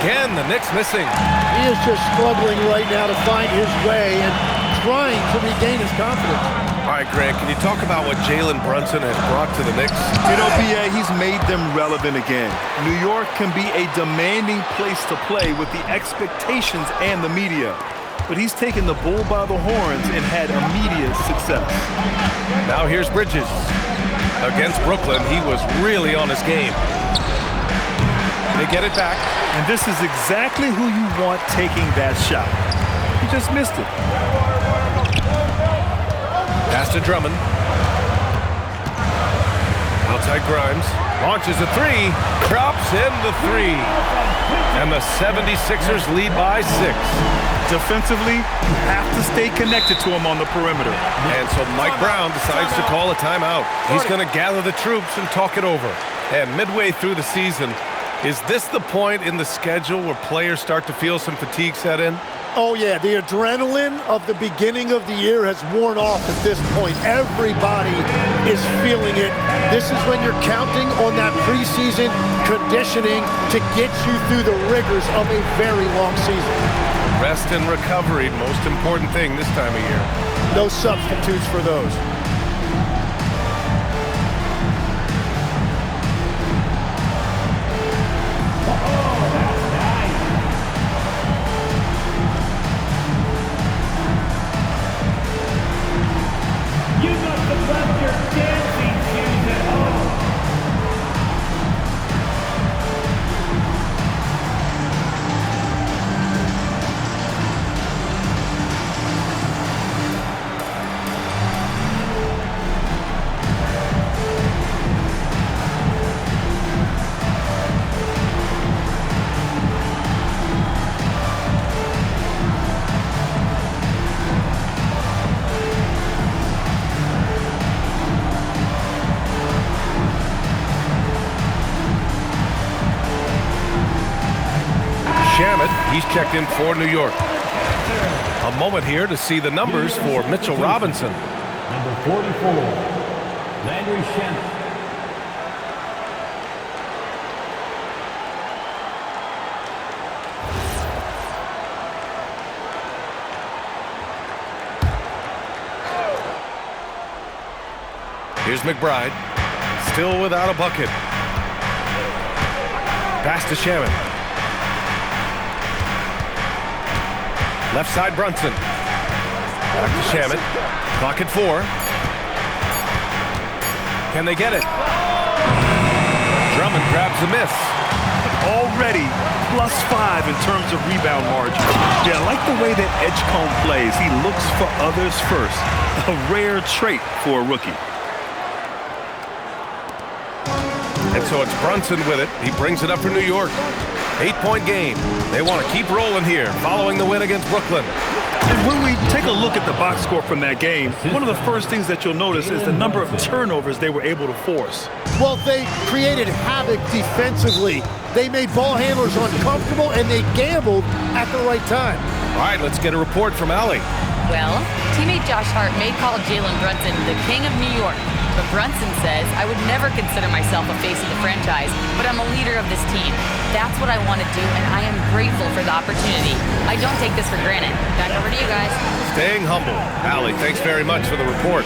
again, the Knicks missing. He is just struggling right now to find his way and trying to regain his confidence. All right, Grant, can you talk about what Jalen Brunson has brought to the Knicks? You know, B.A., he's made them relevant again. New York can be a demanding place to play with the expectations and the media. But he's taken the bull by the horns and had immediate success. Now here's Bridges. Against Brooklyn, he was really on his game. They get it back. And this is exactly who you want taking that shot. He just missed it. Pass to Drummond. Outside Grimes. Launches a three. Drops in the three. And the 76ers lead by 6. Defensively, you have to stay connected to him on the perimeter. And so Mike Brown decides to call a timeout. He's going to gather the troops and talk it over. And midway through the season, is this the point in the schedule where players start to feel some fatigue set in? Oh, yeah. The adrenaline of the beginning of the year has worn off at this point. Everybody is feeling it. This is when you're counting on that preseason conditioning to get you through the rigors of a very long season. Rest and recovery, most important thing this time of year. No substitutes for those. He's checked in for New York. A moment here to see the numbers for Mitchell Robinson. Number 44, Landry Shamet. Here's McBride, still without a bucket. Pass to Shamet. Left side Brunson. Back to Shamet. Clock at 4. Can they get it? Drummond grabs a miss. Already +5 in terms of rebound margin. Yeah, I like the way that Edgecombe plays. He looks for others first. A rare trait for a rookie. And so it's Brunson with it. He brings it up for New York. 8-point game. They want to keep rolling here, following the win against Brooklyn. And when we take a look at the box score from that game, one of the first things that you'll notice is the number of turnovers they were able to force. Well, they created havoc defensively. They made ball handlers uncomfortable, and they gambled at the right time. All right, let's get a report from Allie. Well, teammate Josh Hart may call Jalen Brunson the king of New York. But Brunson says, I would never consider myself a face of the franchise, but I'm a leader of this team. That's what I want to do, and I am grateful for the opportunity. I don't take this for granted. Back over to you guys. Staying humble. Allie, thanks very much for the report.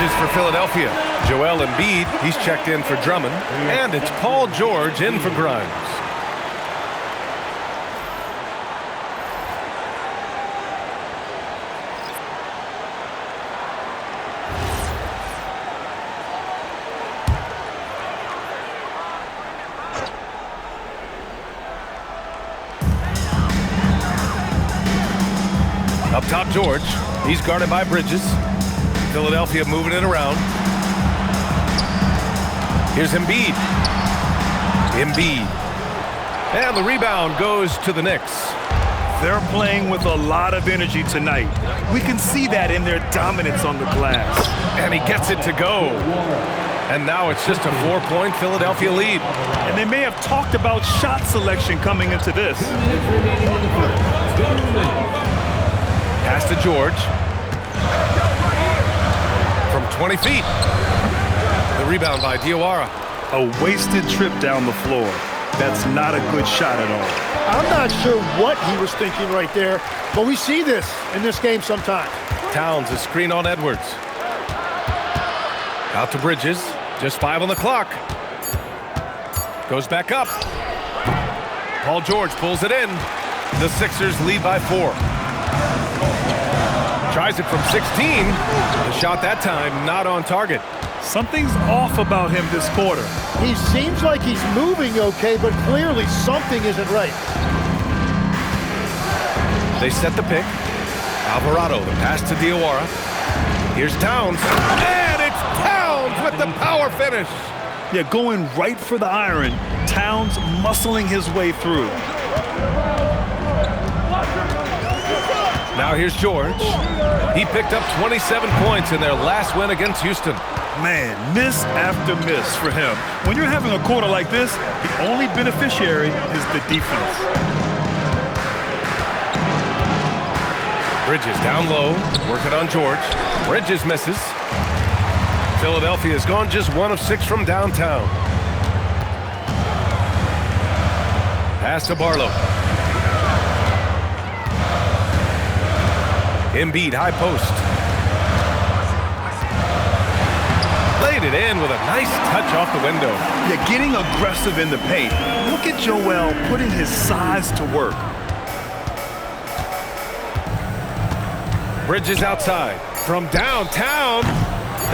Bridges for Philadelphia. Joel Embiid, he's checked in for Drummond. And it's Paul George in for Grimes. Up top, George. He's guarded by Bridges. Philadelphia moving it around. Here's Embiid. Embiid. And the rebound goes to the Knicks. They're playing with a lot of energy tonight. We can see that in their dominance on the glass. And he gets it to go. And now it's just a 4-point Philadelphia lead. And they may have talked about shot selection coming into this. Pass to George. From 20 feet. The rebound by Diawara. A wasted trip down the floor. That's not a good shot at all. I'm not sure what he was thinking right there, but we see this in this game sometimes. Towns, a screen on Edwards. Out to Bridges. Just 5 on the clock. Goes back up. Paul George pulls it in. The Sixers lead by 4. Tries it from 16. The shot that time not on target. Something's off about him this quarter. He seems like he's moving okay, but clearly something isn't right. They set the pick. Alvarado, the pass to Diawara. Here's Towns. And it's Towns with the power finish. Yeah, going right for the iron. Towns muscling his way through. Now here's George. He picked up 27 points in their last win against Houston. Man, miss after miss for him. When you're having a quarter like this, the only beneficiary is the defense. Bridges down low, working on George. Bridges misses. Philadelphia has gone just 1 of 6 from downtown. Pass to Barlow. Embiid, high post. Laid it in with a nice touch off the window. Yeah, getting aggressive in the paint. Look at Joel putting his size to work. Bridges outside. From downtown.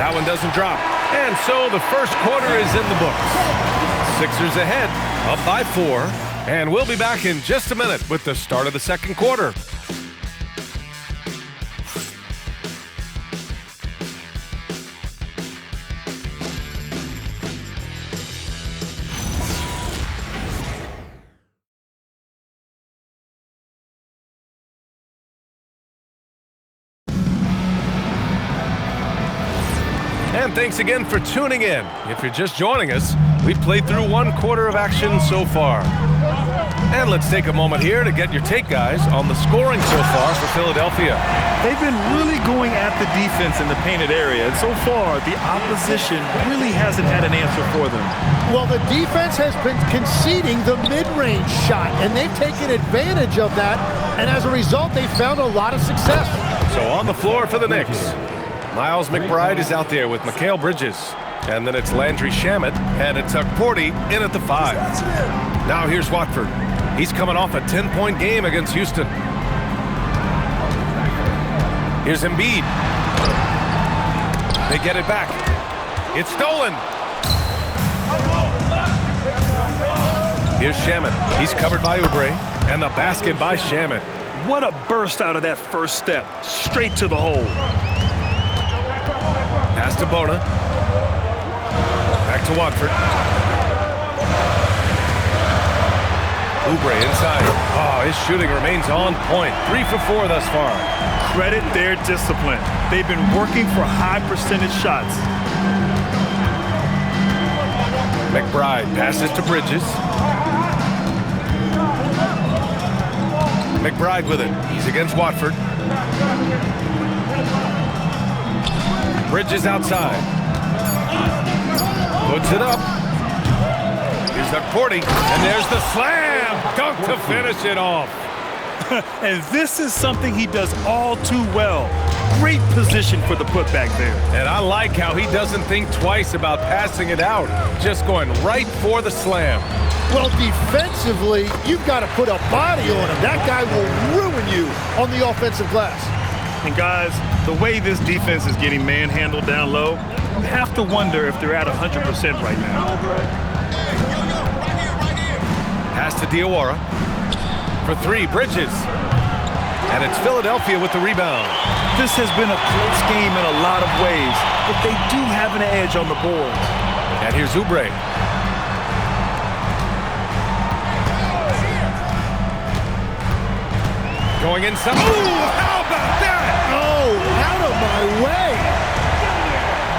That one doesn't drop. And so the first quarter is in the books. Sixers ahead, up by 4. And we'll be back in just a minute with the start of the second quarter. And thanks again for tuning in. If you're just joining us, we've played through 1 quarter of action so far. And let's take a moment here to get your take, guys, on the scoring so far for Philadelphia. They've been really going at the defense in the painted area, and so far, the opposition really hasn't had an answer for them. Well, the defense has been conceding the mid-range shot, and they've taken advantage of that, and as a result, they've found a lot of success. So on the floor for the Knicks, Miles McBride is out there with Mikal Bridges. And then it's Landry Shamet and it's Porty in at the 5. Now here's Watford. He's coming off a 10-point game against Houston. Here's Embiid. They get it back. It's stolen. Here's Shamet. He's covered by Oubre. And the basket by Shamet. What a burst out of that first step. Straight to the hole. Pass to Bona. Back to Watford. Oubre inside. Oh, his shooting remains on point. 3 for 4 thus far. Credit their discipline. They've been working for high percentage shots. McBride passes to Bridges. McBride with it. He's against Watford. Bridges outside. Puts it up. Here's Porty. And there's the slam. Dunk to finish it off. And this is something he does all too well. Great position for the putback there. And I like how he doesn't think twice about passing it out, just going right for the slam. Well, defensively, you've got to put a body on him. That guy will ruin you on the offensive glass. And guys, the way this defense is getting manhandled down low, you have to wonder if they're at 100% right now. Pass to Diawara. For three, Bridges. And it's Philadelphia with the rebound. This has been a close game in a lot of ways, but they do have an edge on the board. And here's Oubre. Going inside. Ooh, how about that? Oh, out of my way.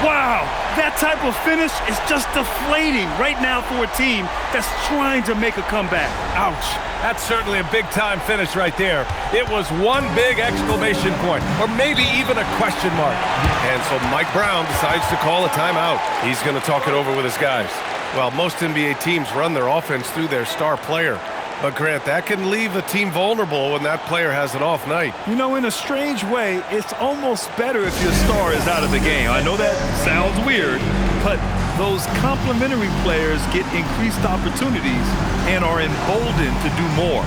Wow, that type of finish is just deflating right now for a team that's trying to make a comeback. Ouch. That's certainly a big-time finish right there. It was one big exclamation point, or maybe even a question mark. And so Mike Brown decides to call a timeout. He's going to talk it over with his guys. Well, most NBA teams run their offense through their star player. But, Grant, that can leave a team vulnerable when that player has an off night. You know, in a strange way, it's almost better if your star is out of the game. I know that sounds weird, but those complementary players get increased opportunities and are emboldened to do more.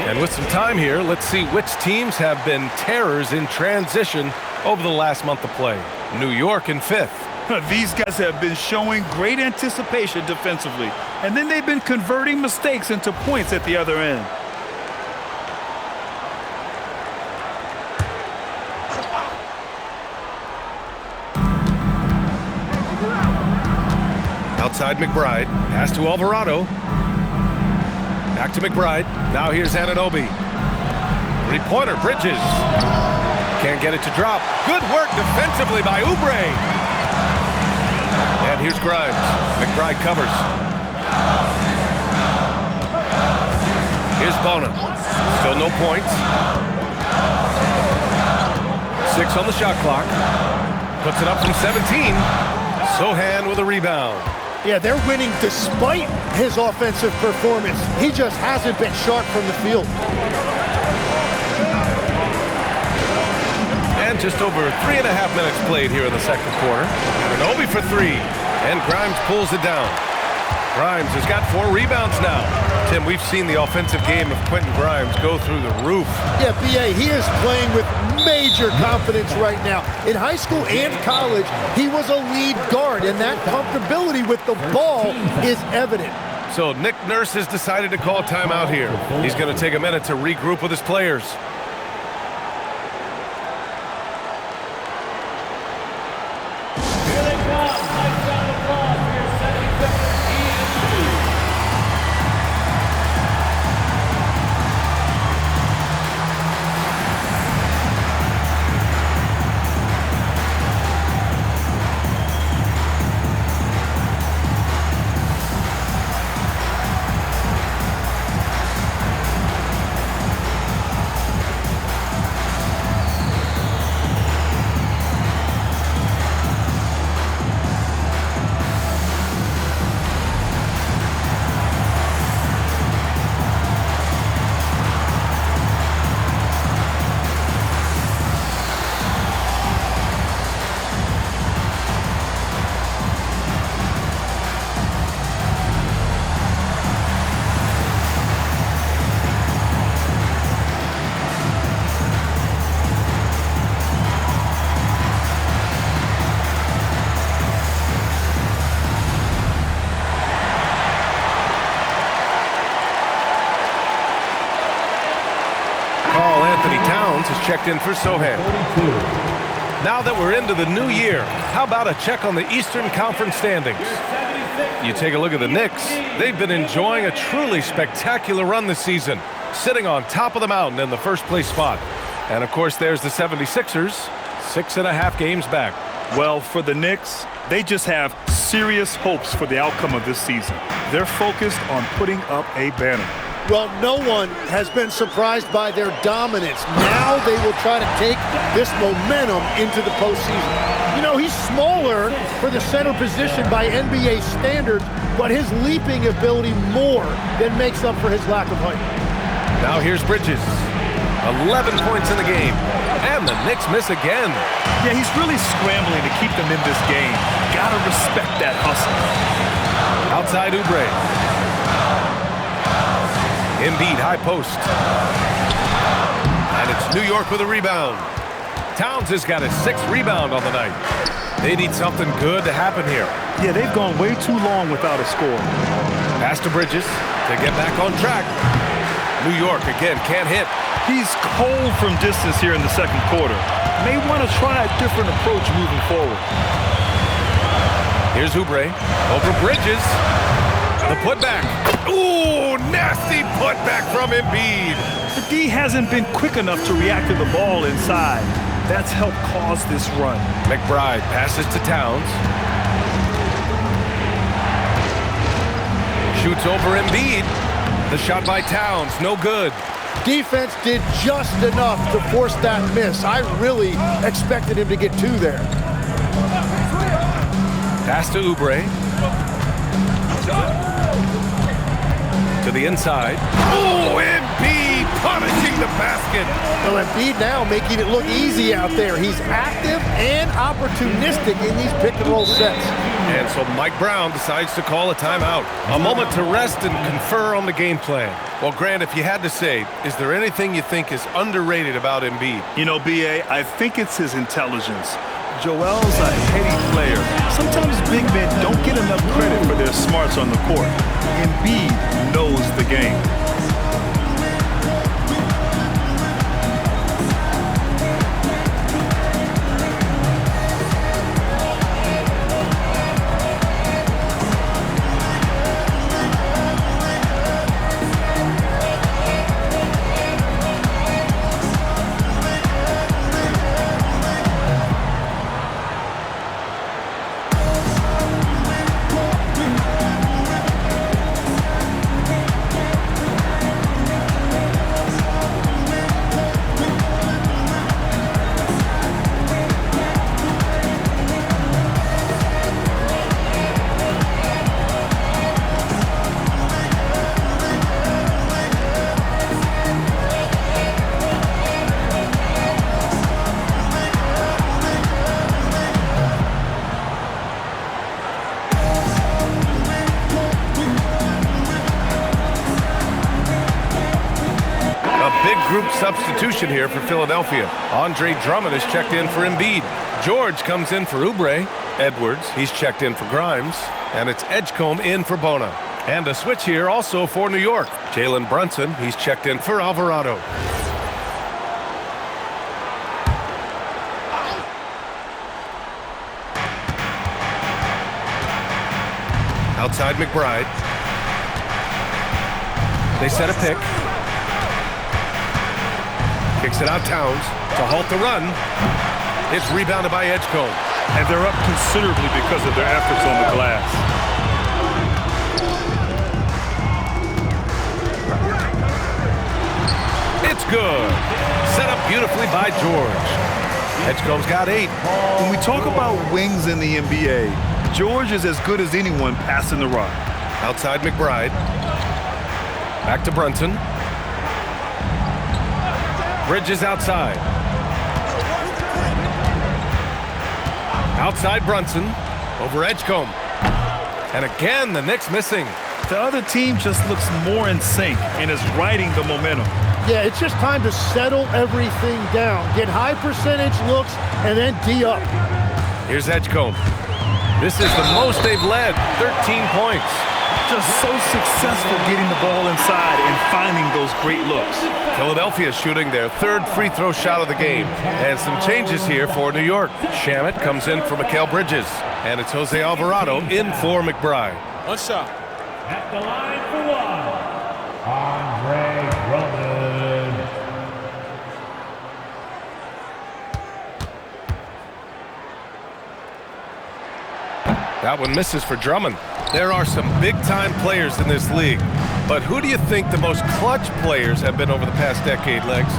And with some time here, let's see which teams have been terrors in transition over the last month of play. New York in fifth. These guys have been showing great anticipation defensively, and then they've been converting mistakes into points at the other end. Outside McBride. Pass to Alvarado. Back to McBride. Now here's Anunoby. Three-pointer, Bridges. Can't get it to drop. Good work defensively by Oubre. And here's Grimes. McBride covers. Here's Bonin. Still no points. 6 on the shot clock. Puts it up from 17. Sochan with a rebound. Yeah, they're winning despite his offensive performance. He just hasn't been sharp from the field. And just over 3.5 minutes played here in the second quarter. Anunoby for three, and Grimes pulls it down. Grimes has got 4 rebounds now. Tim, we've seen the offensive game of Quentin Grimes go through the roof. Yeah, B.A., he is playing with major confidence right now. In high school and college, he was a lead guard, and that comfortability with the ball is evident. So Nick Nurse has decided to call timeout here. He's going to take a minute to regroup with his players. Here they come. Nice round of applause for your 75th Ian. checked in for Sohan. Now that we're into the new year, how about a check on the Eastern Conference standings? You take a look at the Knicks. They've been enjoying a truly spectacular run this season, sitting on top of the mountain in the first place spot. And of course, there's the 76ers, 6.5 games back. Well, for the Knicks, they just have serious hopes for the outcome of this season. They're focused on putting up a banner. Well, no one has been surprised by their dominance. Now they will try to take this momentum into the postseason. You know, he's smaller for the center position by NBA standards, but his leaping ability more than makes up for his lack of height. Now here's Bridges. 11 points in the game. And the Knicks miss again. Yeah, he's really scrambling to keep them in this game. Gotta respect that hustle. Outside Oubre. Embiid, high post. And it's New York with a rebound. Towns has got his 6th rebound on the night. They need something good to happen here. Yeah, they've gone way too long without a score. Pass to Bridges to get back on track. New York again can't hit. He's cold from distance here in the second quarter. May want to try a different approach moving forward. Here's Oubre over Bridges. The putback. Ooh, nasty putback from Embiid. The D hasn't been quick enough to react to the ball inside. That's helped cause this run. McBride passes to Towns. Shoots over Embiid. The shot by Towns, no good. Defense did just enough to force that miss. I really expected him to get 2 there. Pass to Oubre. To the inside. Oh, Embiid punishing the basket. Well, Embiid now making it look easy out there. He's active and opportunistic in these pick-and-roll sets. And so Mike Brown decides to call a timeout. A moment to rest and confer on the game plan. Well, Grant, if you had to say, is there anything you think is underrated about Embiid? You know, B.A., I think it's his intelligence. Joel's a heady player. Sometimes big men don't get enough credit for their smarts on the court. Embiid knows the game. Group substitution here for Philadelphia. Andre Drummond is checked in for Embiid. George comes in for Oubre. Edwards, he's checked in for Grimes. And it's Edgecombe in for Bona. And a switch here also for New York. Jalen Brunson, he's checked in for Alvarado. Outside McBride. They set a pick. Kicks it out Towns to halt the run. It's rebounded by Edgecombe. And they're up considerably because of their efforts on the glass. It's good. Set up beautifully by George. Edgecombe's got 8. When we talk about wings in the NBA, George is as good as anyone passing the rock. Outside McBride. Back to Brunson. Bridges outside. Outside Brunson. Over Edgecombe. And again, the Knicks missing. The other team just looks more in sync and is riding the momentum. Yeah, it's just time to settle everything down. Get high percentage looks and then D up. Here's Edgecombe. This is the most they've led, 13 points. just so successful getting the ball inside and finding those great looks. Philadelphia shooting their third free throw shot of the game. And some changes here for New York. Shamet comes in for Mikal Bridges. And it's Jose Alvarado in for McBride. One shot. At the line for one, Andre Drummond. That one misses for Drummond. There are some big-time players in this league. But who do you think the most clutch players have been over the past decade, Legs?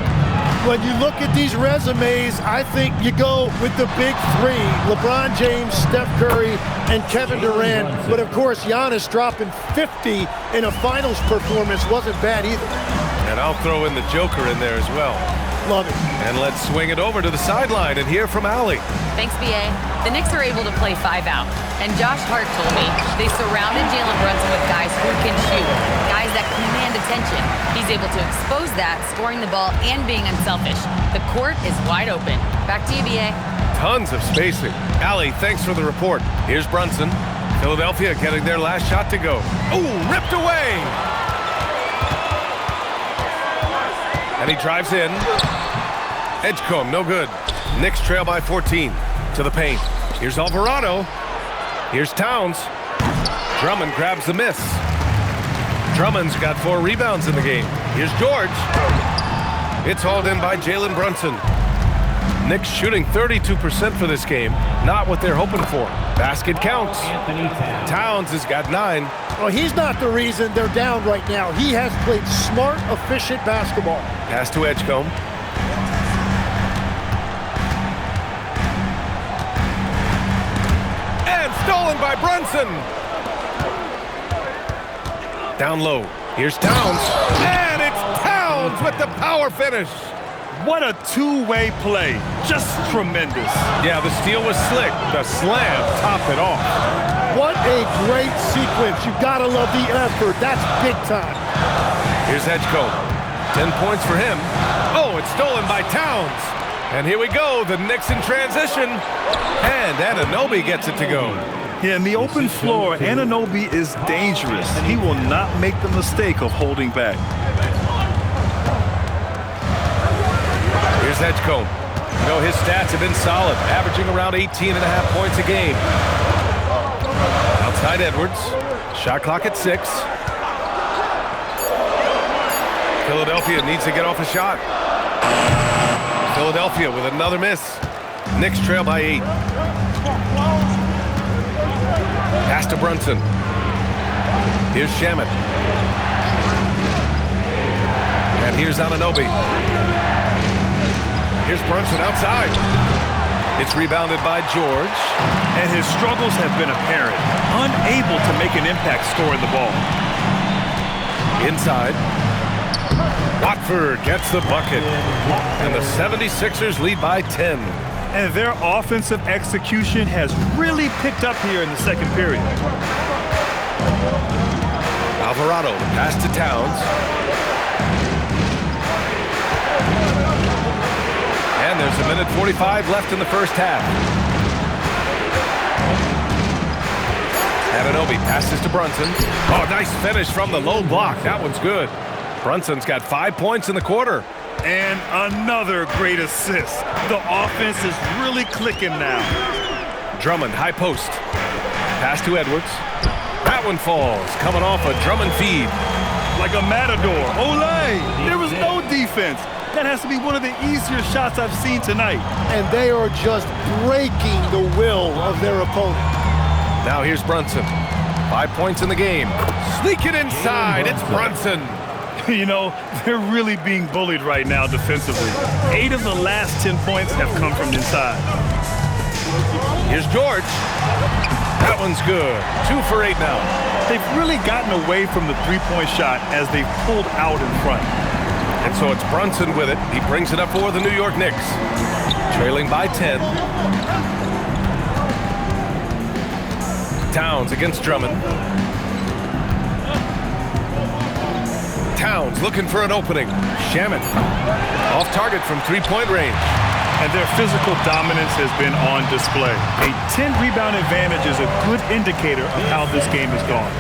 When you look at these resumes, I think you go with the big three: LeBron James, Steph Curry, and Kevin Durant. But of course, Giannis dropping 50 in a finals performance wasn't bad either. And I'll throw in the Joker in there as well. Love it. And let's swing it over to the sideline and hear from Allie. Thanks, B.A. The Knicks are able to play 5 out. And Josh Hart told me they surrounded Jalen Brunson with guys who can shoot, guys that command attention. He's able to expose that, scoring the ball and being unselfish. The court is wide open. Back to you, B.A. Tons of spacing. Allie, thanks for the report. Here's Brunson. Philadelphia getting their last shot to go. Ooh, ripped away! And he drives in. Edgecombe, no good. Knicks trail by 14 to the paint. Here's Alvarado. Here's Towns. Drummond grabs the miss. Drummond's got 4 rebounds in the game. Here's George. It's hauled in by Jalen Brunson. Knicks shooting 32% for this game. Not what they're hoping for. Basket counts. Towns has got 9. Well, he's not the reason they're down right now. He has played smart, efficient basketball. Pass to Edgecombe. And stolen by Brunson. Down low. Here's Towns. And it's Towns with the power finish. What a two-way play. Just tremendous. Yeah, the steal was slick. The slam topped it off. What a great sequence. You gotta love the effort. That's big time. Here's Edgecombe. 10 points for him. Oh, it's stolen by Towns. And here we go, the Knicks in transition. And Anunoby gets it to go. Yeah, in the open floor, Anunoby is dangerous. He will not make the mistake of holding back. Here's Edgecombe. You know, his stats have been solid, averaging around 18.5 points a game. Outside Edwards. Shot clock at 6. Philadelphia needs to get off a shot. Philadelphia with another miss. Knicks trail by 8. Pass to Brunson. Here's Shamet. And here's Anunoby. Here's Brunson outside. It's rebounded by George. And his struggles have been apparent. Unable to make an impact scoring the ball. Inside. Watford gets the bucket. And the 76ers lead by 10. And their offensive execution has really picked up here in the second period. Alvarado, pass to Towns. And there's a minute 45 left in the first half. Anunoby passes to Brunson. Oh, nice finish from the low block. That one's good. Brunson's got 5 points in the quarter. And another great assist. The offense is really clicking now. Drummond, high post. Pass to Edwards. That one falls, coming off a Drummond feed. Like a matador. Olay! There was no defense. That has to be one of the easier shots I've seen tonight. And they are just breaking the will of their opponent. Now here's Brunson. 5 points in the game. Sneak it inside. It's Brunson. You know, they're really being bullied right now defensively. 8 of the last 10 points have come from inside. Here's George. That one's good. 2 for 8 now. They've really gotten away from the three-point shot as they've pulled out in front. And so it's Brunson with it. He brings it up for the New York Knicks. Trailing by 10. Towns against Drummond. Towns looking for an opening. Shamet off target from three-point range. And their physical dominance has been on display. A 10-rebound advantage is a good indicator of how this game has gone.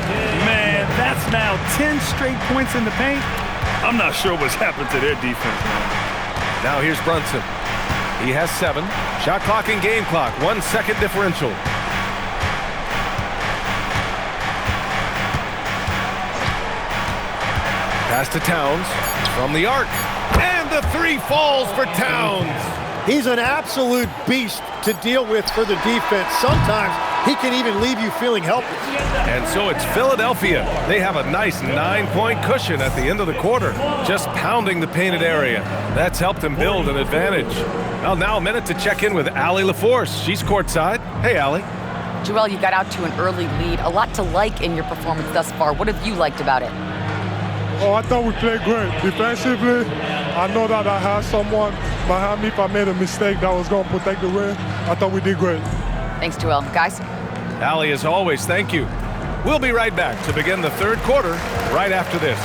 Man, now 10 straight points in the paint. I'm not sure what's happened to their defense, man. Now here's Brunson. He has 7. Shot clock and game clock, 1 second differential. Pass to Towns from the arc. And the 3 falls for Towns. He's an absolute beast to deal with for the defense. Sometimes he can even leave you feeling helpless. And so it's Philadelphia. They have a nice 9-point cushion at the end of the quarter, just pounding the painted area. That's helped them build an advantage. Well, now a minute to check in with Allie LaForce. She's courtside. Hey, Allie. Joel, you got out to an early lead. A lot to like in your performance thus far. What have you liked about it? Oh, I thought we played great. Defensively, I know that I had someone behind me if I made a mistake that was going to protect the rim. I thought we did great. Thanks, Joel. Guys? Allie, as always, thank you. We'll be right back to begin the third quarter right after this.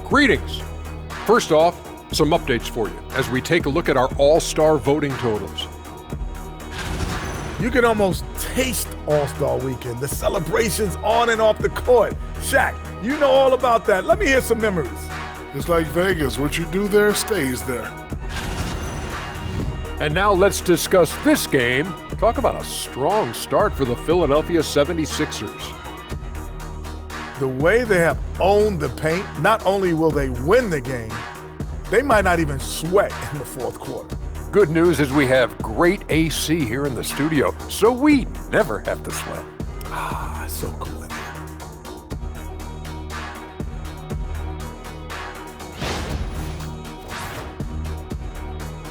Greetings. First off, some updates for you as we take a look at our all-star voting totals. You can almost taste All-Star Weekend, the celebrations on and off the court. Shaq, you know all about that. Let me hear some memories. It's like Vegas. What you do there stays there. And now let's discuss this game. Talk about a strong start for the Philadelphia 76ers. The way they have owned the paint, not only will they win the game, they might not even sweat in the fourth quarter. Good news is we have great AC here in the studio, so we never have to sweat. Ah, so cool in here.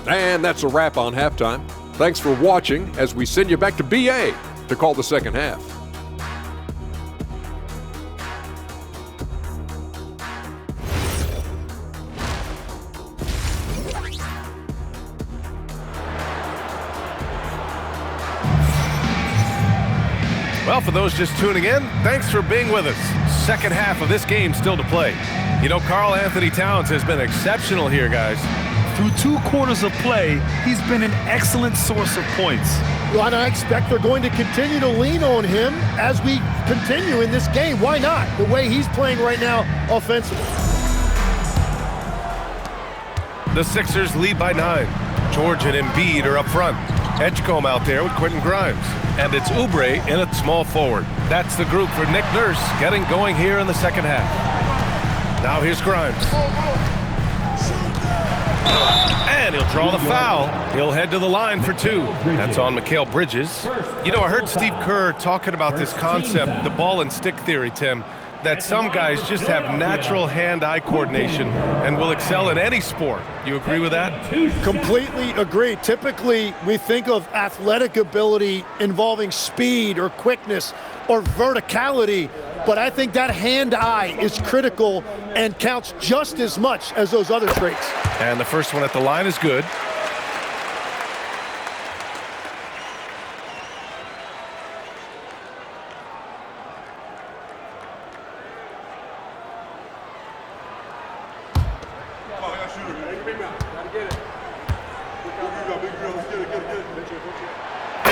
And that's a wrap on halftime. Thanks for watching as we send you back to BA to call the second half. Well, for those just tuning in, thanks for being with us. Second half of this game still to play. You know, Karl Anthony Towns has been exceptional here, guys. Through 2 quarters of play, he's been an excellent source of points. Well, and I expect they're going to continue to lean on him as we continue in this game. Why not? The way he's playing right now offensively. The Sixers lead by 9. George and Embiid are up front. Edgecombe out there with Quentin Grimes. And it's Oubre in at small forward. That's the group for Nick Nurse getting going here in the second half. Now here's Grimes. And he'll draw the foul. He'll head to the line for 2. That's on Mikal Bridges. You know, I heard Steve Kerr talking about this concept, the ball and stick theory, Tim, that some guys just have natural hand-eye coordination and will excel in any sport. You agree with that? Completely agree. Typically, we think of athletic ability involving speed or quickness or verticality, but I think that hand-eye is critical and counts just as much as those other traits. And the first one at the line is good.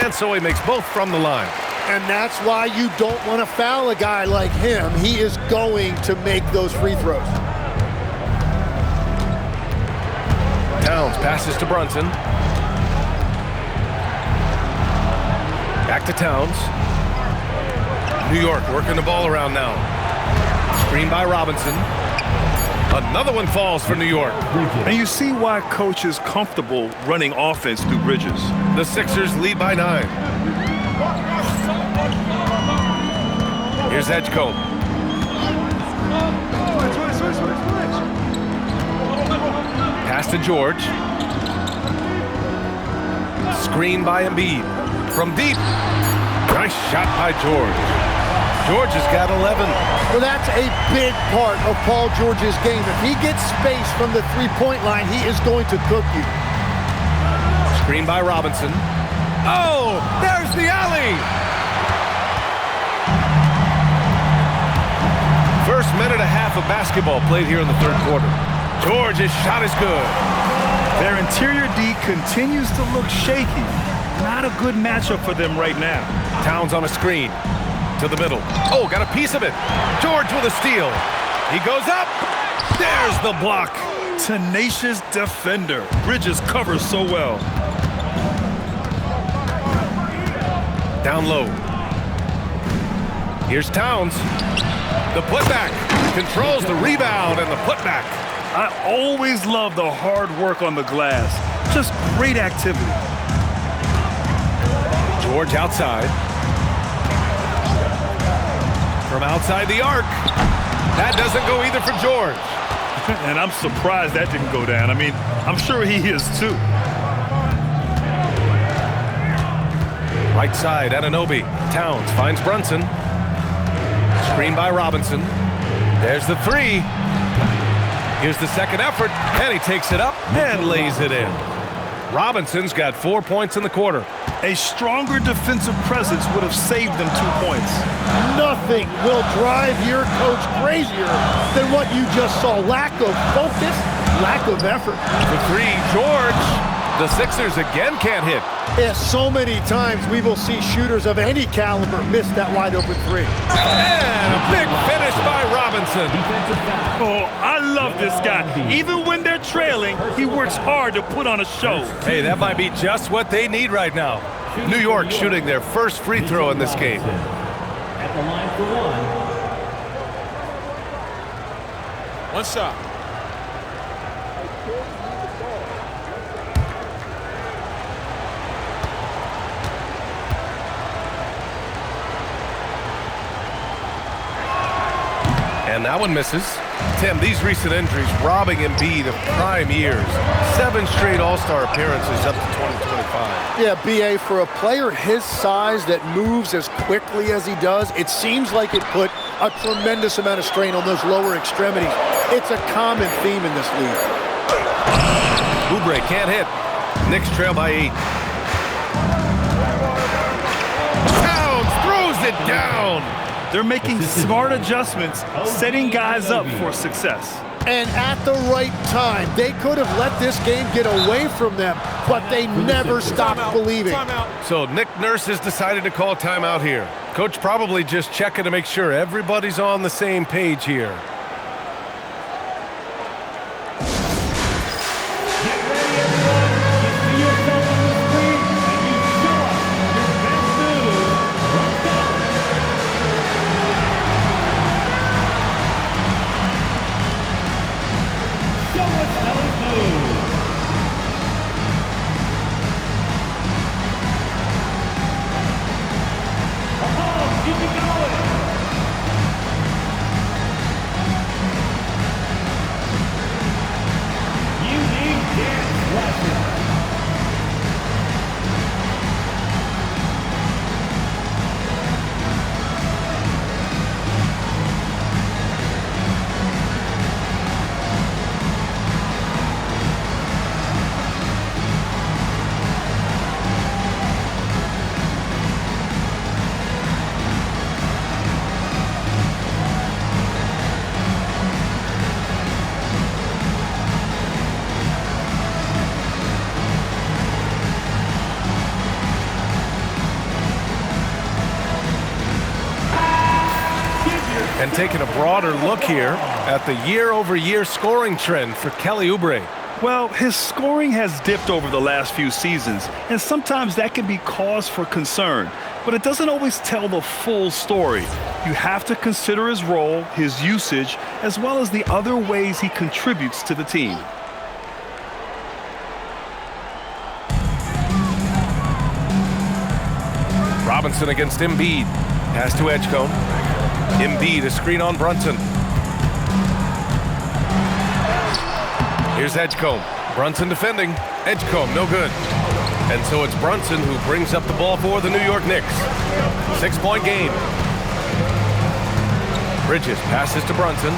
And so he makes both from the line. And that's why you don't want to foul a guy like him. He is going to make those free throws. Towns passes to Brunson. Back to Towns. New York working the ball around now. Screen by Robinson. Another one falls for New York. And you see why coach is comfortable running offense through Bridges. The Sixers lead by 9. Here's Edgecombe. Pass to George. Screen by Embiid. From deep. Nice shot by George. George has got 11. Well, that's a big part of Paul George's game. If he gets space from the three-point line, he is going to cook you. Screen Screen by Robinson. Oh, there's the alley! First minute and a half of basketball played here in the third quarter. George's shot is good. Their interior D continues to look shaky. Not a good matchup for them right now. Towns on a screen. To the middle. Oh, got a piece of it. George with a steal. He goes up. There's the block. Tenacious defender. Bridges covers so well. Down low. Here's Towns. The putback. Controls the rebound and the putback. I always love the hard work on the glass. Just great activity. George outside. From outside the arc. That doesn't go either for George. And I'm surprised that didn't go down. I mean, I'm sure he is too. Right side, Anunoby. Towns finds Brunson. Screen by Robinson. There's the three. Here's the second effort, and he takes it up and lays it in. Robinson's got 4 points in the quarter. A stronger defensive presence would have saved them 2 points. Nothing will drive your coach crazier than what you just saw. Lack of focus, lack of effort. The three, George. The Sixers again can't hit. Yeah, so many times we will see shooters of any caliber miss that wide open three. And a big finish by Robinson. Oh, I love this guy. Even when they're trailing, he works hard to put on a show. Hey, that might be just what they need right now. New York shooting their first free throw in this game. At the line for one. One shot. And that one misses. Tim, these recent injuries robbing Embiid of prime years. 7 straight All-Star appearances up to 2025. Yeah, B.A., for a player his size that moves as quickly as he does, it seems like it put a tremendous amount of strain on those lower extremities. It's a common theme in this league. Oubre can't hit. Knicks trail by 8. Towns throws it down. They're making smart adjustments, setting guys up for success. And at the right time, they could have let this game get away from them, but they never stopped believing. So Nick Nurse has decided to call timeout here. Coach probably just checking to make sure everybody's on the same page here. And taking a broader look here at the year-over-year scoring trend for Kelly Oubre. Well, his scoring has dipped over the last few seasons, and sometimes that can be cause for concern. But it doesn't always tell the full story. You have to consider his role, his usage, as well as the other ways he contributes to the team. Robinson against Embiid. Pass to Edgecombe. Embiid, a screen on Brunson. Here's Edgecombe. Brunson defending. Edgecombe, no good. And so it's Brunson who brings up the ball for the New York Knicks. 6-point game. Bridges passes to Brunson.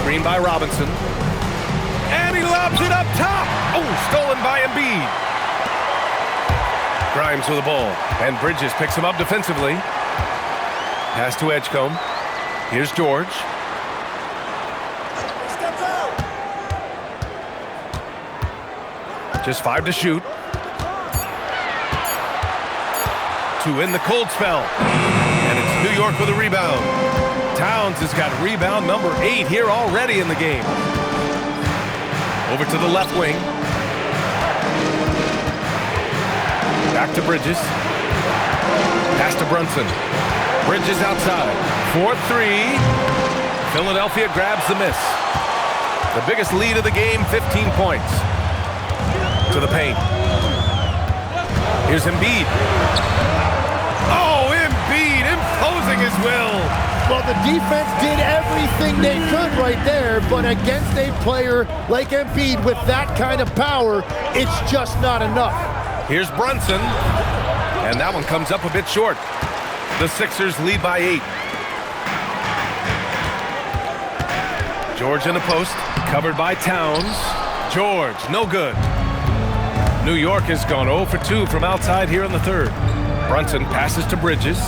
Screen by Robinson. And he lobs it up top. Oh, stolen by Embiid. Grimes with the ball, and Bridges picks him up defensively. Pass to Edgecombe. Here's George. Just 5 to shoot. To win the cold spell. And it's New York with a rebound. Towns has got rebound number 8 here already in the game. Over to the left wing. Back to Bridges. Pass to Brunson. Bridges outside. 4-3. Philadelphia grabs the miss. The biggest lead of the game, 15 points. To the paint. Here's Embiid. Oh, Embiid imposing his will. Well, the defense did everything they could right there, but against a player like Embiid with that kind of power, it's just not enough. Here's Brunson, and that one comes up a bit short. The Sixers lead by 8. George in the post, covered by Towns. George, no good. New York has gone 0 for 2 from outside here in the third. Brunson passes to Bridges.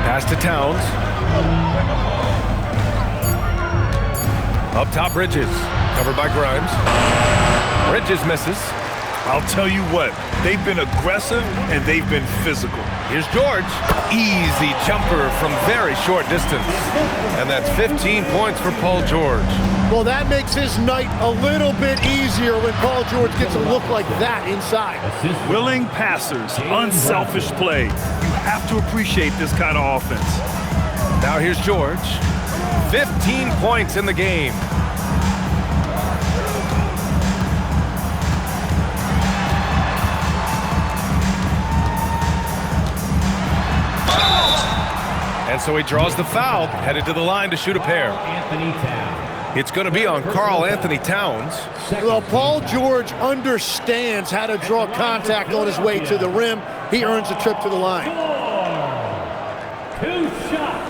Pass to Towns. Up top, Bridges. Covered by Grimes. Bridges misses. I'll tell you what, they've been aggressive and they've been physical. Here's George. Easy jumper from very short distance. And that's 15 points for Paul George. Well, that makes his night a little bit easier when Paul George gets a look like that inside. Willing passers, unselfish play. You have to appreciate this kind of offense. Now here's George. 15 points in the game. And so he draws the foul, headed to the line to shoot a pair. It's going to be on Karl Anthony Towns. Well, Paul George understands how to draw contact on his way to the rim. He earns a trip to the line. 2 shots.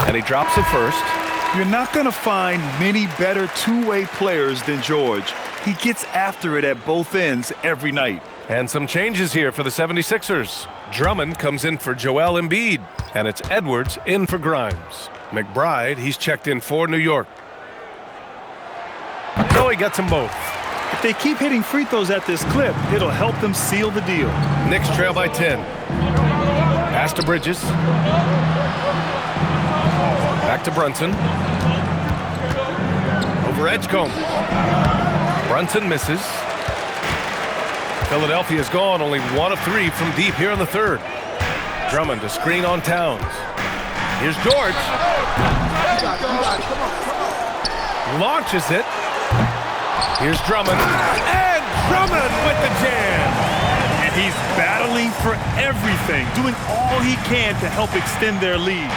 And he drops the first. You're not going to find many better two-way players than George. He gets after it at both ends every night. And some changes here for the 76ers. Drummond comes in for Joel Embiid, and it's Edwards in for Grimes. McBride, he's checked in for New York. So he gets them both. If they keep hitting free throws at this clip, it'll help them seal the deal. Knicks trail by 10. Pass to Bridges. Back to Brunson. Over Edgecombe. Brunson misses. Philadelphia's gone only 1 of 3 from deep here in the third. Drummond to screen on Towns. Here's George. Launches it. Here's Drummond. And Drummond with the jam. And he's battling for everything, doing all he can to help extend their lead.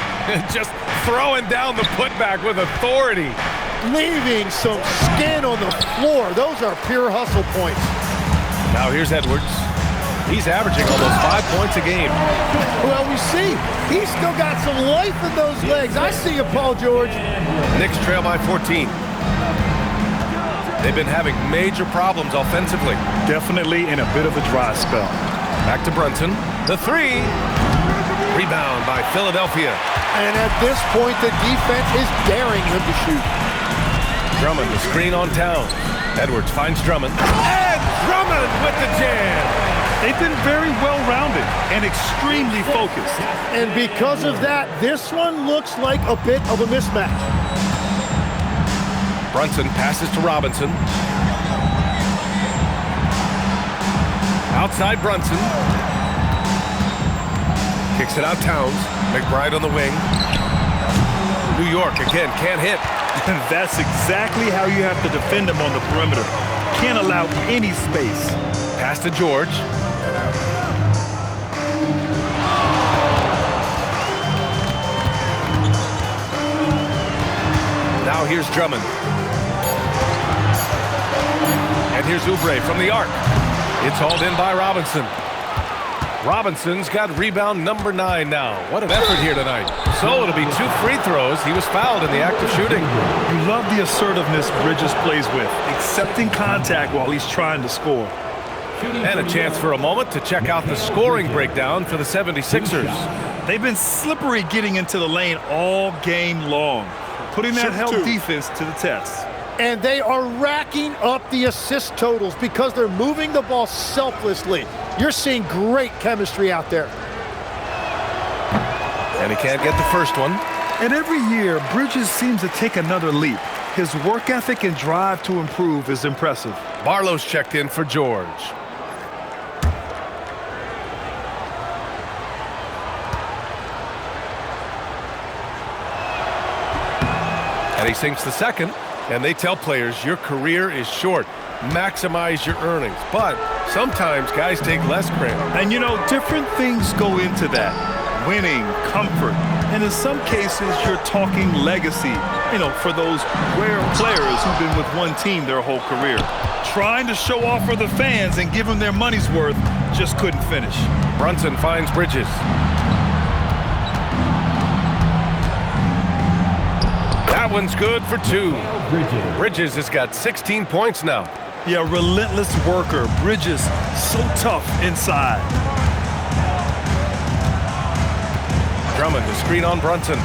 Just throwing down the putback with authority. Leaving some skin on the floor. Those are pure hustle points. Now here's Edwards. He's averaging almost 5 points a game. Well, we see he's still got some life in those legs. I see you, Paul George. Knicks trail by 14. They've been having major problems offensively. Definitely in a bit of a dry spell. Back to Brunson. The 3. Rebound by Philadelphia. And at this point, the defense is daring him to shoot. Drummond, the screen on Towns. Edwards finds Drummond. And Drummond with the jam. They've been very well-rounded and extremely focused. And because of that, this one looks like a bit of a mismatch. Brunson passes to Robinson. Outside Brunson. Kicks it out Towns. McBride on the wing. New York again can't hit. That's exactly how you have to defend him on the perimeter. Can't allow any space. Pass to George. Now here's Drummond. Here's Oubre from the arc. It's hauled in by Robinson. Robinson's got rebound number 9 now. What an effort here tonight. So it'll be 2 free throws. He was fouled in the act of shooting. You love the assertiveness Bridges plays with, accepting contact while he's trying to score. And a chance for a moment to check out the scoring breakdown for the 76ers. They've been slippery getting into the lane all game long, putting that help defense to the test. And they are racking up the assist totals because they're moving the ball selflessly. You're seeing great chemistry out there. And he can't get the first one. And every year, Bridges seems to take another leap. His work ethic and drive to improve is impressive. Barlow's checked in for George. And he sinks the second. And they tell players, your career is short. Maximize your earnings. But sometimes guys take less credit. And you know, different things go into that. Winning, comfort, and in some cases, you're talking legacy. You know, for those rare players who've been with one team their whole career. Trying to show off for the fans and give them their money's worth, just couldn't finish. Brunson finds Bridges. That one's good for 2. Bridges has got 16 points now. Yeah, relentless worker. Bridges, so tough inside. Drummond, the screen on Brunson.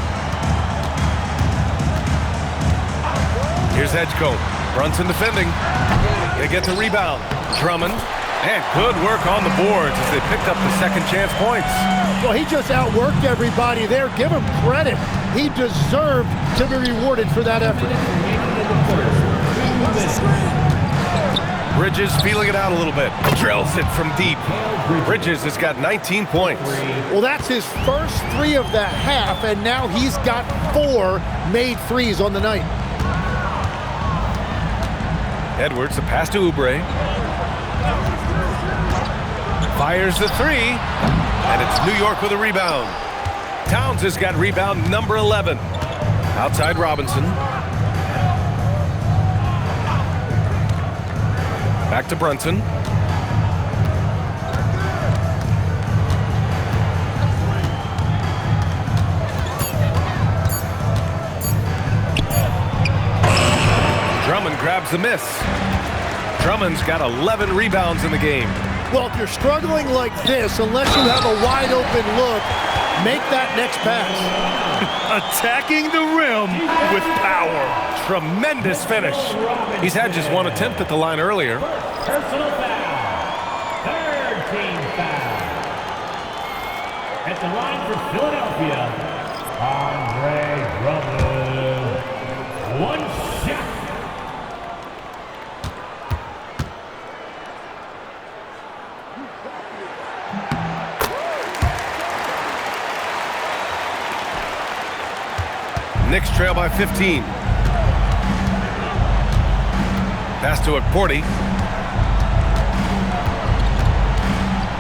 Here's Edgecombe. Brunson defending. They get the rebound. Drummond. And good work on the boards as they picked up the second chance points. Well, he just outworked everybody there. Give him credit. He deserved to be rewarded for that effort. Bridges feeling it out a little bit. Drills it from deep. Bridges has got 19 points. Well, that's his first 3 of the half, and now he's got 4 made threes on the night. Edwards, the pass to Oubre. Fires the 3, and it's New York with a rebound. Towns has got rebound number 11. Outside Robinson. Back to Brunson. Drummond grabs the miss. Drummond's got 11 rebounds in the game. Well, if you're struggling like this, unless you have a wide open look, make that next pass. Attacking the rim with power. Tremendous finish. He's had just 1 attempt at the line earlier. Personal foul. 3rd team foul. At the line for Philadelphia, Andre Drummond. 1 shot. Knicks trail by 15. Pass to Porty.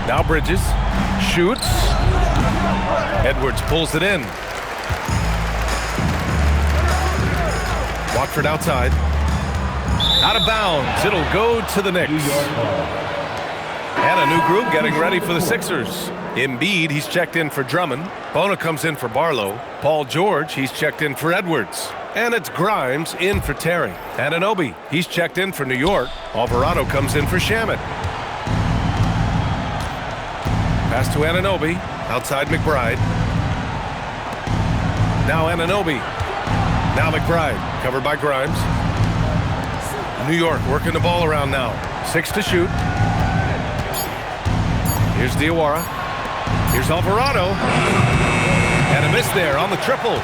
Now Bridges shoots. Edwards pulls it in. Watford outside. Out of bounds. It'll go to the Knicks. And a new group getting ready for the Sixers. Embiid, he's checked in for Drummond. Bona comes in for Barlow. Paul George, he's checked in for Edwards. And it's Grimes in for Terry. Anunoby, he's checked in for New York. Alvarado comes in for Shamet. Pass to Anunoby, outside McBride. Now Anunoby. Now McBride, covered by Grimes. New York working the ball around now. 6 to shoot. Here's Diawara. Here's Alvarado. And a miss there on the triple.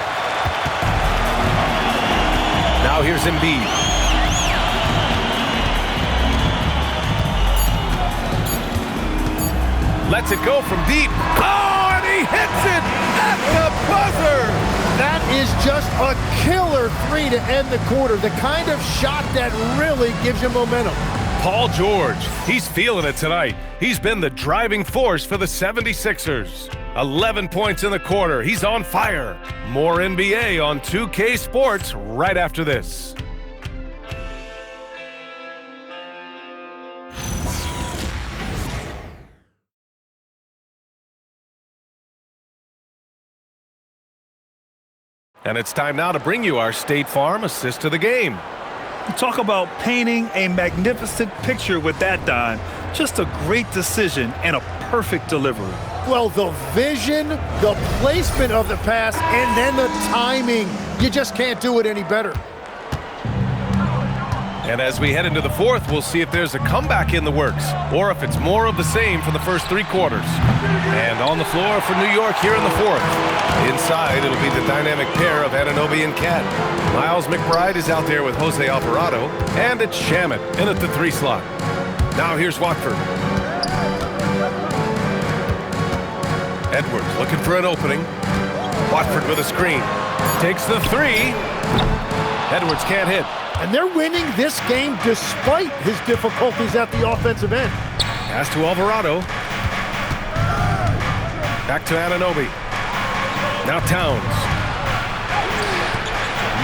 Now here's Embiid. Lets it go from deep. Oh, and he hits it at the buzzer. That is just a killer 3 to end the quarter. The kind of shot that really gives you momentum. Paul George, he's feeling it tonight. He's been the driving force for the 76ers. 11 points in the quarter. He's on fire. More NBA on 2K Sports right after this. And it's time now to bring you our State Farm assist to the game. Talk about painting a magnificent picture with that, Don. Just a great decision and a perfect delivery. Well, the vision, the placement of the pass, and then the timing. You just can't do it any better. And as we head into the fourth, we'll see if there's a comeback in the works or if it's more of the same for the first 3 quarters. And on the floor for New York here in the fourth. Inside, it'll be the dynamic pair of Anunoby and Cat. Miles McBride is out there with Jose Alvarado, and it's Shamet in at the 3 slot. Now here's Watford. Edwards looking for an opening. Watford with a screen. Takes the 3. Edwards can't hit. And they're winning this game despite his difficulties at the offensive end. Pass to Alvarado. Back to Anunoby. Now Towns.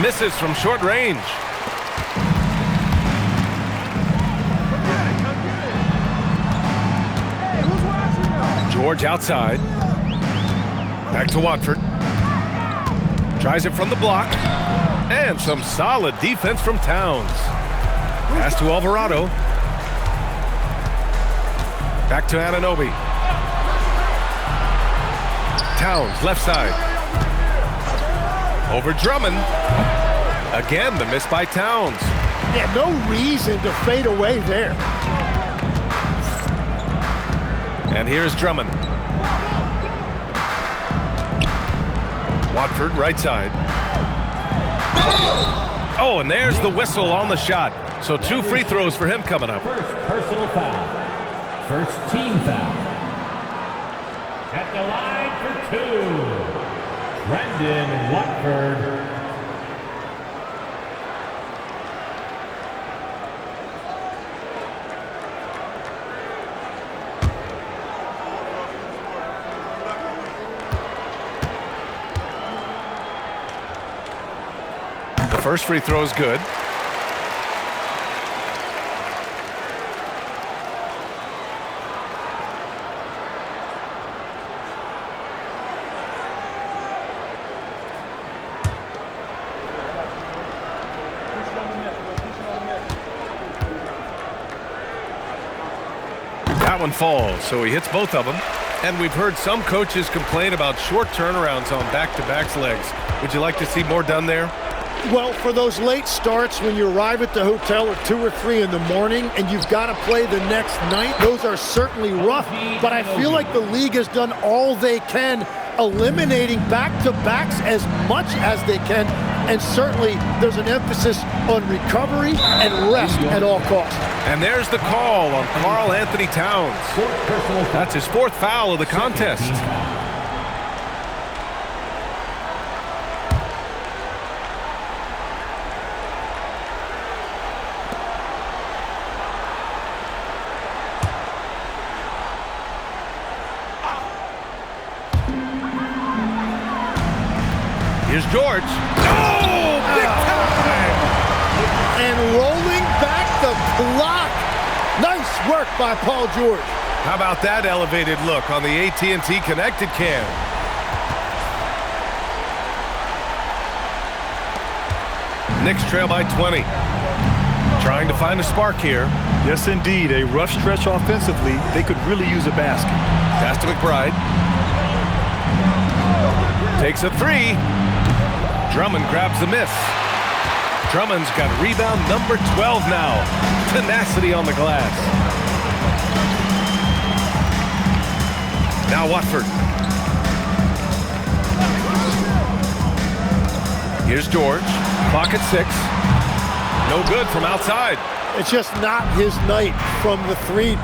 Misses from short range. George outside. Back to Watford. Tries it from the block. And some solid defense from Towns. Pass to Alvarado. Back to Anunoby. Towns, left side. Over Drummond. Again, the miss by Towns. Yeah, no reason to fade away there. And here's Drummond. Watford, right side. Oh, and there's the whistle on the shot. So 2 free throws for him coming up. First personal foul. First team foul. At the line for 2, Brendan Watford. The first free throw is good. That one falls, so he hits both of them. And we've heard some coaches complain about short turnarounds on back-to-backs legs. Would you like to see more done there? Well, for those late starts when you arrive at the hotel at 2 or 3 in the morning and you've got to play the next night, those are certainly rough. But I feel like the league has done all they can, eliminating back-to-backs as much as they can. And certainly there's an emphasis on recovery and rest at all costs. And there's the call on Karl Anthony Towns. That's his 4th foul of the contest. Here's George. Oh, big time! And rolling back the clock. Nice work by Paul George. How about that elevated look on the AT&T Connected Cam? Knicks trail by 20. Trying to find a spark here. Yes, indeed. A rough stretch offensively. They could really use a basket. Pass to McBride. Takes a 3. Drummond grabs the miss. Drummond's got rebound number 12 now. Tenacity on the glass. Now Watford. Here's George. Clock at 6. No good from outside. It's just not his night from the 3.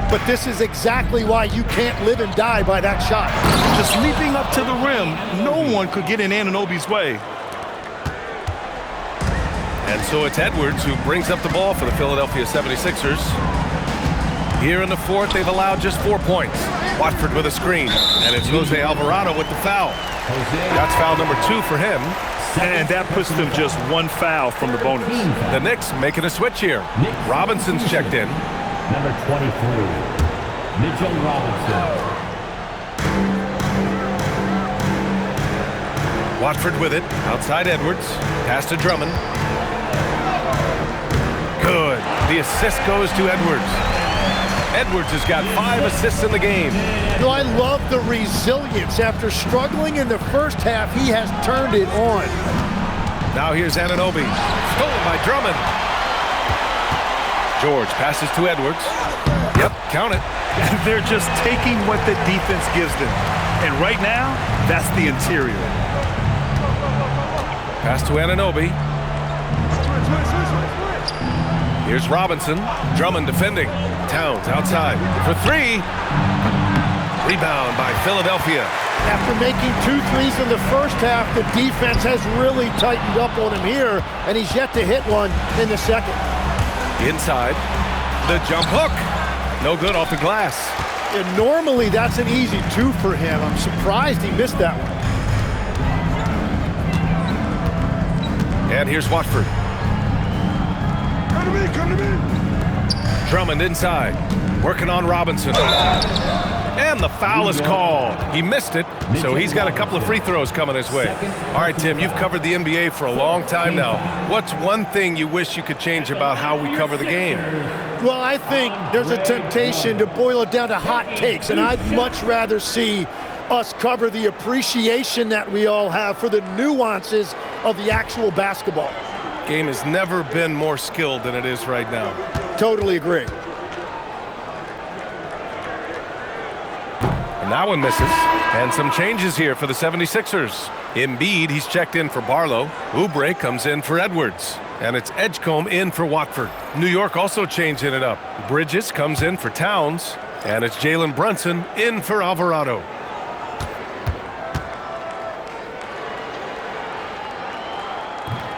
But this is exactly why you can't live and die by that shot. Just leaping up to the rim, no one could get in Anunoby's way. And so it's Edwards who brings up the ball for the Philadelphia 76ers. Here in the fourth, they've allowed just 4 points. Watford with a screen, and it's Jose Alvarado with the foul. That's foul number 2 for him. And that puts them just 1 foul from the bonus. The Knicks making a switch here. Robinson's checked in. Number 23, Mitchell Robinson. Watford with it. Outside Edwards. Pass to Drummond. Good. The assist goes to Edwards. Edwards has got 5 assists in the game. You know, I love the resilience. After struggling in the first half, he has turned it on. Now here's Anunoby. Stolen by Drummond. George passes to Edwards. Yep, count it. They're just taking what the defense gives them. And right now, that's the interior. Pass to Anunoby. Here's Robinson. Drummond defending. Towns outside for 3. Rebound by Philadelphia. After making 2 threes in the first half, the defense has really tightened up on him here, and he's yet to hit one in the second. Inside. The jump hook. No good off the glass. And normally that's an easy 2 for him. I'm surprised he missed that one. And here's Watford. Come to me. Drummond inside. Working on Robinson. And the foul is called. He missed it, so he's got a couple of free throws coming his way. All right, Tim, you've covered the NBA for a long time now. What's one thing you wish you could change about how we cover the game? Well, I think there's a temptation to boil it down to hot takes, and I'd much rather see us cover the appreciation that we all have for the nuances of the actual basketball. Game has never been more skilled than it is right now. Totally agree. And that one misses. And some changes here for the 76ers. Embiid, he's checked in for Barlow. Oubre comes in for Edwards. And it's Edgecombe in for Watford. New York also changing it up. Bridges comes in for Towns. And it's Jalen Brunson in for Alvarado.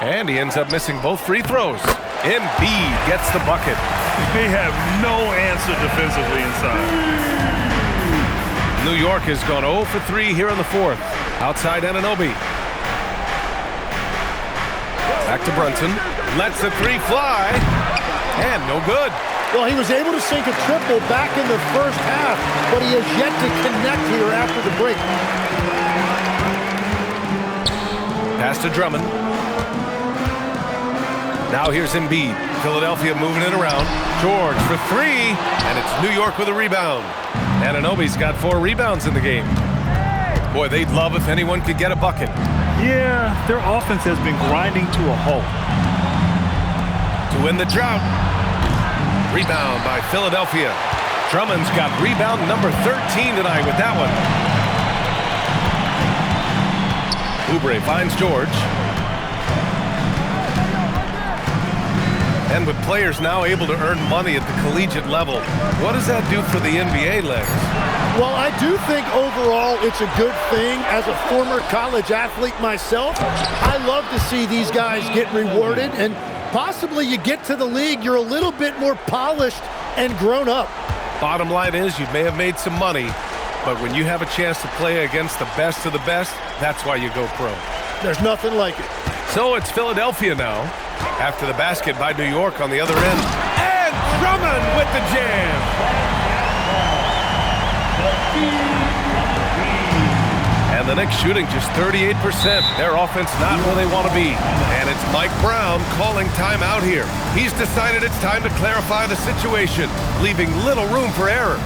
And he ends up missing both free throws. Embiid gets the bucket. They have no answer defensively inside. New York has gone 0 for 3 here in the 4th. Outside Anunoby. Back to Brunson. Lets the 3 fly. And no good. Well, he was able to sink a triple back in the first half, but he has yet to connect here after the break. Pass to Drummond. Now here's Embiid. Philadelphia moving it around. George for 3, and it's New York with a rebound. Anunoby's got 4 rebounds in the game. Boy, they'd love if anyone could get a bucket. Yeah, their offense has been grinding to a halt. To win the drought. Rebound by Philadelphia. Drummond's got rebound number 13 tonight with that one. Oubre finds George. And with players now able to earn money at the collegiate level, what does that do for the NBA legs? Well, I do think overall it's a good thing. As a former college athlete myself, I love to see these guys get rewarded, and possibly you get to the league, you're a little bit more polished and grown up. Bottom line is you may have made some money, but when you have a chance to play against the best of the best, that's why you go pro. There's nothing like it. So it's Philadelphia now, after the basket by New York on the other end. And Drummond with the jam. And the Knicks shooting just 38%. Their offense not where they want to be. And it's Mike Brown calling timeout here. He's decided it's time to clarify the situation, leaving little room for error.